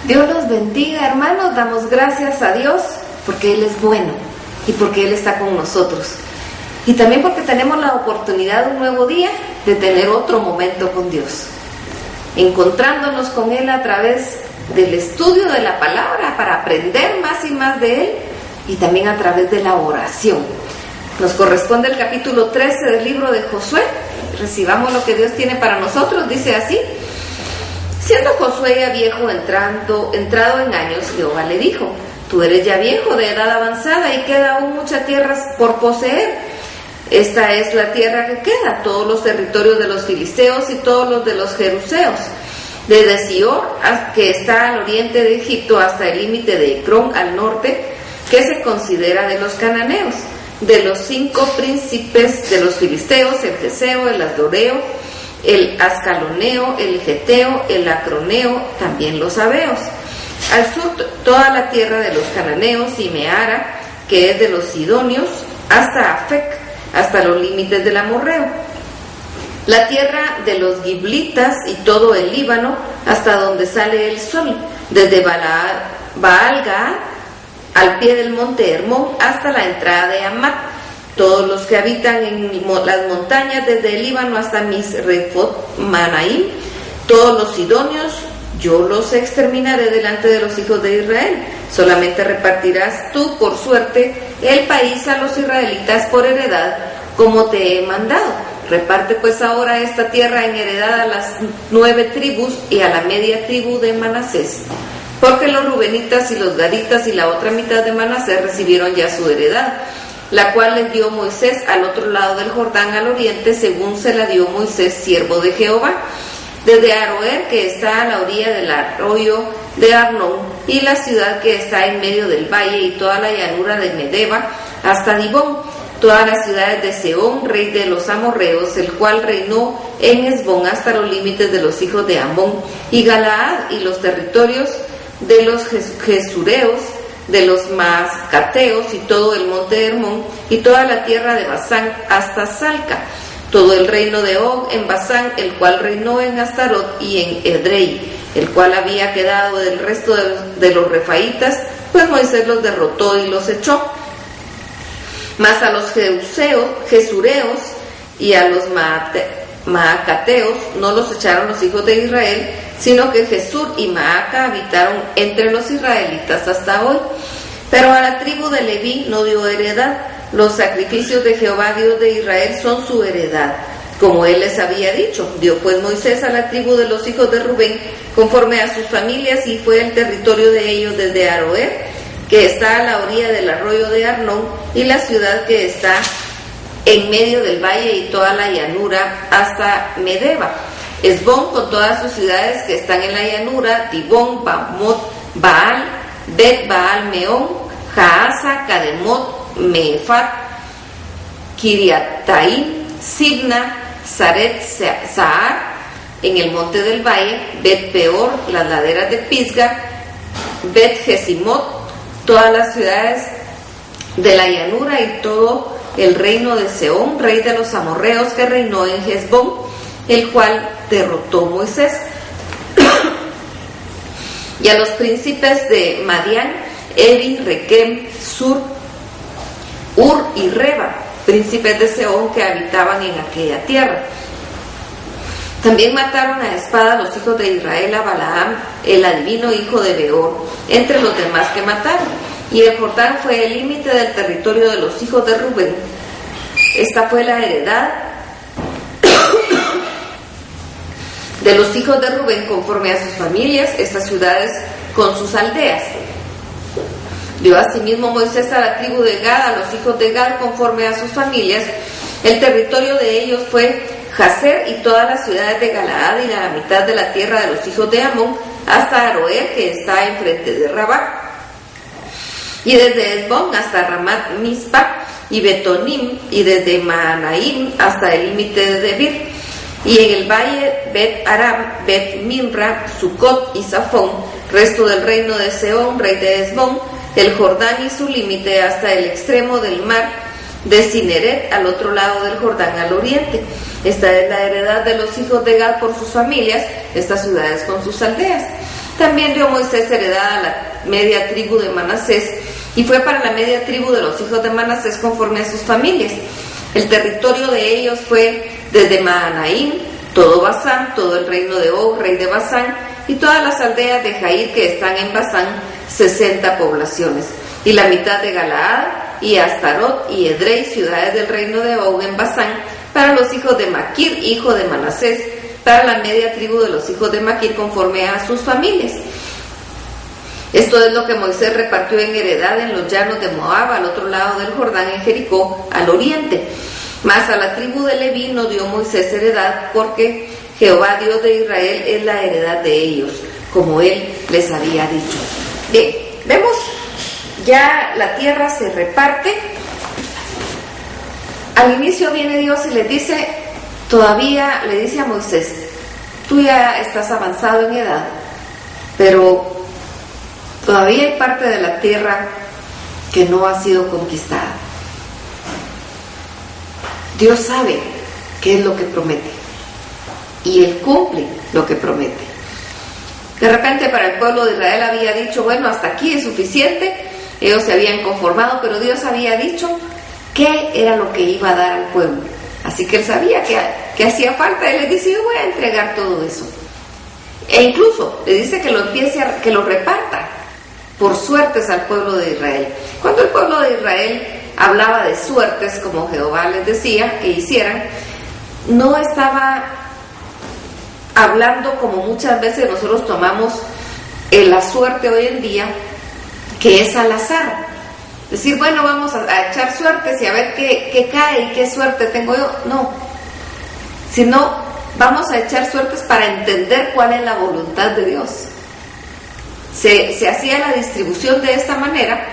Dios los bendiga, hermanos. Damos gracias a Dios porque Él es bueno y porque Él está con nosotros. Y también porque tenemos la oportunidad de un nuevo día de tener otro momento con Dios, encontrándonos con Él a través del estudio de la palabra para aprender más y más de Él, y también a través de la oración. Nos corresponde el capítulo 13 del libro de Josué. Recibamos lo que Dios tiene para nosotros. Dice así: siendo Josué ya viejo, entrado en años, Jehová le dijo: tú eres ya viejo, de edad avanzada, y queda aún mucha tierra por poseer. Esta es la tierra que queda, todos los territorios de los filisteos y todos los de los jeruseos, desde Sior, que está al oriente de Egipto, hasta el límite de Ecrón al norte, que se considera de los cananeos, de los 5 príncipes de los filisteos, el Geseo, el Asdoreo, el Ascaloneo, el Geteo, el Acroneo, también los Abeos. Al sur toda la tierra de los cananeos y Meara, que es de los sidonios, hasta Afec, hasta los límites del amorreo. La tierra de los giblitas y todo el Líbano, hasta donde sale el sol, desde Baal-Gad al pie del monte Hermón hasta la entrada de Amat. Todos los que habitan en las montañas desde el Líbano hasta Misrefot Manaim, todos los sidonios, yo los exterminaré delante de los hijos de Israel. Solamente repartirás tú por suerte el país a los israelitas por heredad, como te he mandado. Reparte pues ahora esta tierra en heredad a las 9 tribus y a la media tribu de Manasés, porque los rubenitas y los gaditas y la otra mitad de Manasés recibieron ya su heredad, la cual les dio Moisés al otro lado del Jordán al oriente, según se la dio Moisés, siervo de Jehová, desde Aroer, que está a la orilla del arroyo de Arnón, y la ciudad que está en medio del valle, y toda la llanura de Medeba, hasta Dibón, todas las ciudades de Sehón, rey de los amorreos, el cual reinó en Hesbón hasta los límites de los hijos de Amón, y Galaad, y los territorios de los Gesureos, de los Mascateos, y todo el monte de Hermón, y toda la tierra de Basán hasta Salca, todo el reino de Og en Basán, el cual reinó en Astarot y en Edrei, el cual había quedado del resto de los refaítas, pues Moisés los derrotó y los echó. Mas a los Gesureos y a los Maacateos no los echaron los hijos de Israel, sino que Jesur y Maaca habitaron entre los israelitas hasta hoy. Pero a la tribu de Leví no dio heredad. Los sacrificios de Jehová Dios de Israel son su heredad, como él les había dicho. Dio pues Moisés a la tribu de los hijos de Rubén conforme a sus familias, y fue el territorio de ellos desde Aroer, que está a la orilla del arroyo de Arnón, y la ciudad que está en medio del valle y toda la llanura hasta Medeba. Hesbón con todas sus ciudades que están en la llanura, Dibón, Bamot, Baal, Bet Baal Meón, Jaasa, Cademot, Meefat, Kiriataim, Sibna, Saret Sahar, en el monte del valle, Bet Peor, las laderas de Pisga, Bet Jesimot, todas las ciudades de la llanura, y todo el reino de Sehón, rey de los amorreos, que reinó en Hesbón, el cual derrotó Moisés. Y a los príncipes de Madián, Evi, Requem, Sur, Ur y Reba, príncipes de Sehón que habitaban en aquella tierra. También mataron a espada los hijos de Israel a Balaam, el adivino hijo de Beor, entre los demás que mataron. Y el Jordán fue el límite del territorio de los hijos de Rubén. Esta fue la heredad de los hijos de Rubén conforme a sus familias, estas ciudades con sus aldeas. Dio asimismo Moisés a la tribu de Gad, a los hijos de Gad conforme a sus familias. El territorio de ellos fue Jazer y todas las ciudades de Galaad y la mitad de la tierra de los hijos de Amón hasta Aroer, que está enfrente de Rabá, y desde Hesbón hasta Ramat Mizpa y Betonim, y desde Mahanaim hasta el límite de Debir, y en el valle Bet Aram, Bet Mimra, Sucot y Safón, resto del reino de Sehón, rey de Hesbón, el Jordán y su límite hasta el extremo del mar de Cineret, al otro lado del Jordán al oriente. Esta es la heredad de los hijos de Gad por sus familias, estas ciudades con sus aldeas. También dio Moisés heredad a la media tribu de Manasés, y fue para la media tribu de los hijos de Manasés conforme a sus familias. El territorio de ellos fue desde Mahanaim, todo Basán, todo el reino de Og, rey de Basán, y todas las aldeas de Jair que están en Basán, 60 poblaciones, y la mitad de Galaad, y Astarot, y Edrei, ciudades del reino de Og en Basán, para los hijos de Maquir, hijo de Manasés, para la media tribu de los hijos de Maquir conforme a sus familias. Esto es lo que Moisés repartió en heredad en los llanos de Moab, al otro lado del Jordán, en Jericó, al oriente. Mas a la tribu de Leví no dio Moisés heredad, porque Jehová Dios de Israel es la heredad de ellos, como él les había dicho. Bien, vemos, ya la tierra se reparte. Al inicio viene Dios y les dice, todavía le dice a Moisés, tú ya estás avanzado en edad, pero todavía hay parte de la tierra que no ha sido conquistada. Dios sabe qué es lo que promete y Él cumple lo que promete. De repente para el pueblo de Israel había dicho, bueno, hasta aquí es suficiente, ellos se habían conformado, pero Dios había dicho qué era lo que iba a dar al pueblo. Así que Él sabía que hacía falta, Él les dice, yo voy a entregar todo eso. E incluso le dice que que lo reparta por suertes al pueblo de Israel. Cuando el pueblo de Israel hablaba de suertes, como Jehová les decía que hicieran, no estaba hablando como muchas veces nosotros tomamos la suerte hoy en día, que es al azar. Decir, bueno, vamos a echar suertes y a ver qué cae y qué suerte tengo yo. No, sino vamos a echar suertes para entender cuál es la voluntad de Dios. Se hacía la distribución de esta manera,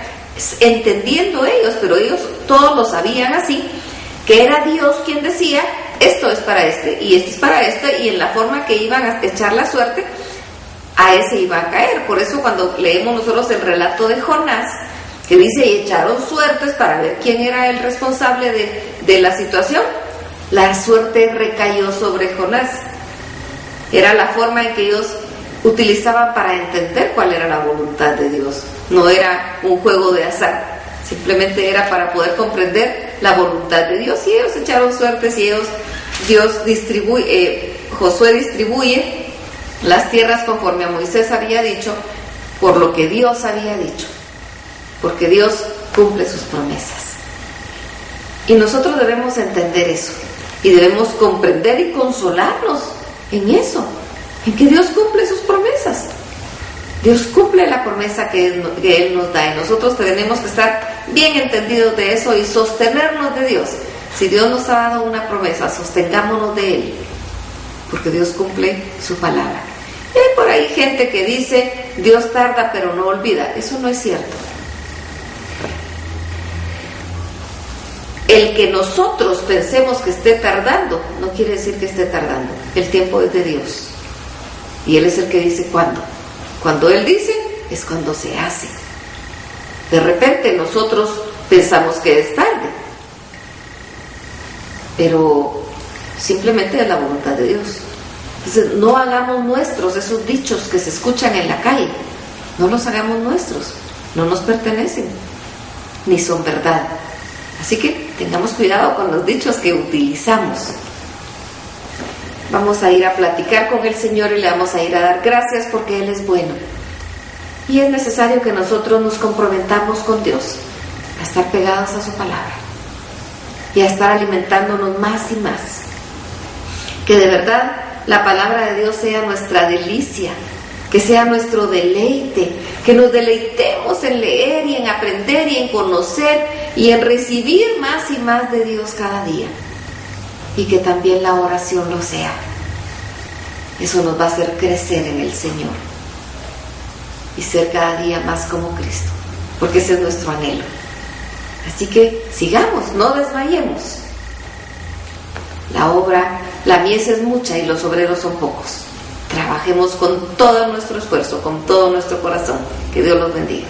entendiendo ellos, pero ellos todos lo sabían así, que era Dios quien decía, esto es para este, y esto es para este, y en la forma que iban a echar la suerte, a ese iba a caer. Por eso cuando leemos nosotros el relato de Jonás, que dice, y echaron suertes para ver quién era el responsable de la situación, la suerte recayó sobre Jonás. Era la forma en que ellos utilizaban para entender cuál era la voluntad de Dios. No era un juego de azar, simplemente era para poder comprender la voluntad de Dios. Y ellos echaron suertes y Josué distribuye las tierras conforme a Moisés había dicho, por lo que Dios había dicho, porque Dios cumple sus promesas. Y nosotros debemos entender eso, y debemos comprender y consolarnos en eso, en que Dios cumple sus promesas. Dios cumple la promesa que Él nos da, y nosotros tenemos que estar bien entendidos de eso y sostenernos de Dios. Si Dios nos ha dado una promesa, sostengámonos de Él, porque Dios cumple su palabra. Y hay por ahí gente que dice, Dios tarda pero no olvida. Eso no es cierto. El que nosotros pensemos que esté tardando, no quiere decir que esté tardando. El tiempo es de Dios. Y Él es el que dice cuándo. Cuando Él dice, es cuando se hace. De repente nosotros pensamos que es tarde, pero simplemente es la voluntad de Dios. Entonces, no hagamos nuestros esos dichos que se escuchan en la calle. No los hagamos nuestros. No nos pertenecen, ni son verdad. Así que tengamos cuidado con los dichos que utilizamos. Vamos a ir a platicar con el Señor y le vamos a ir a dar gracias porque Él es bueno. Y es necesario que nosotros nos comprometamos con Dios a estar pegados a su palabra y a estar alimentándonos más y más. Que de verdad la palabra de Dios sea nuestra delicia, que sea nuestro deleite, que nos deleitemos en leer y en aprender y en conocer y en recibir más y más de Dios cada día. Y que también la oración lo sea. Eso nos va a hacer crecer en el Señor y ser cada día más como Cristo, porque ese es nuestro anhelo. Así que sigamos, no desmayemos. La mies es mucha y los obreros son pocos. Trabajemos con todo nuestro esfuerzo, con todo nuestro corazón. Que Dios los bendiga.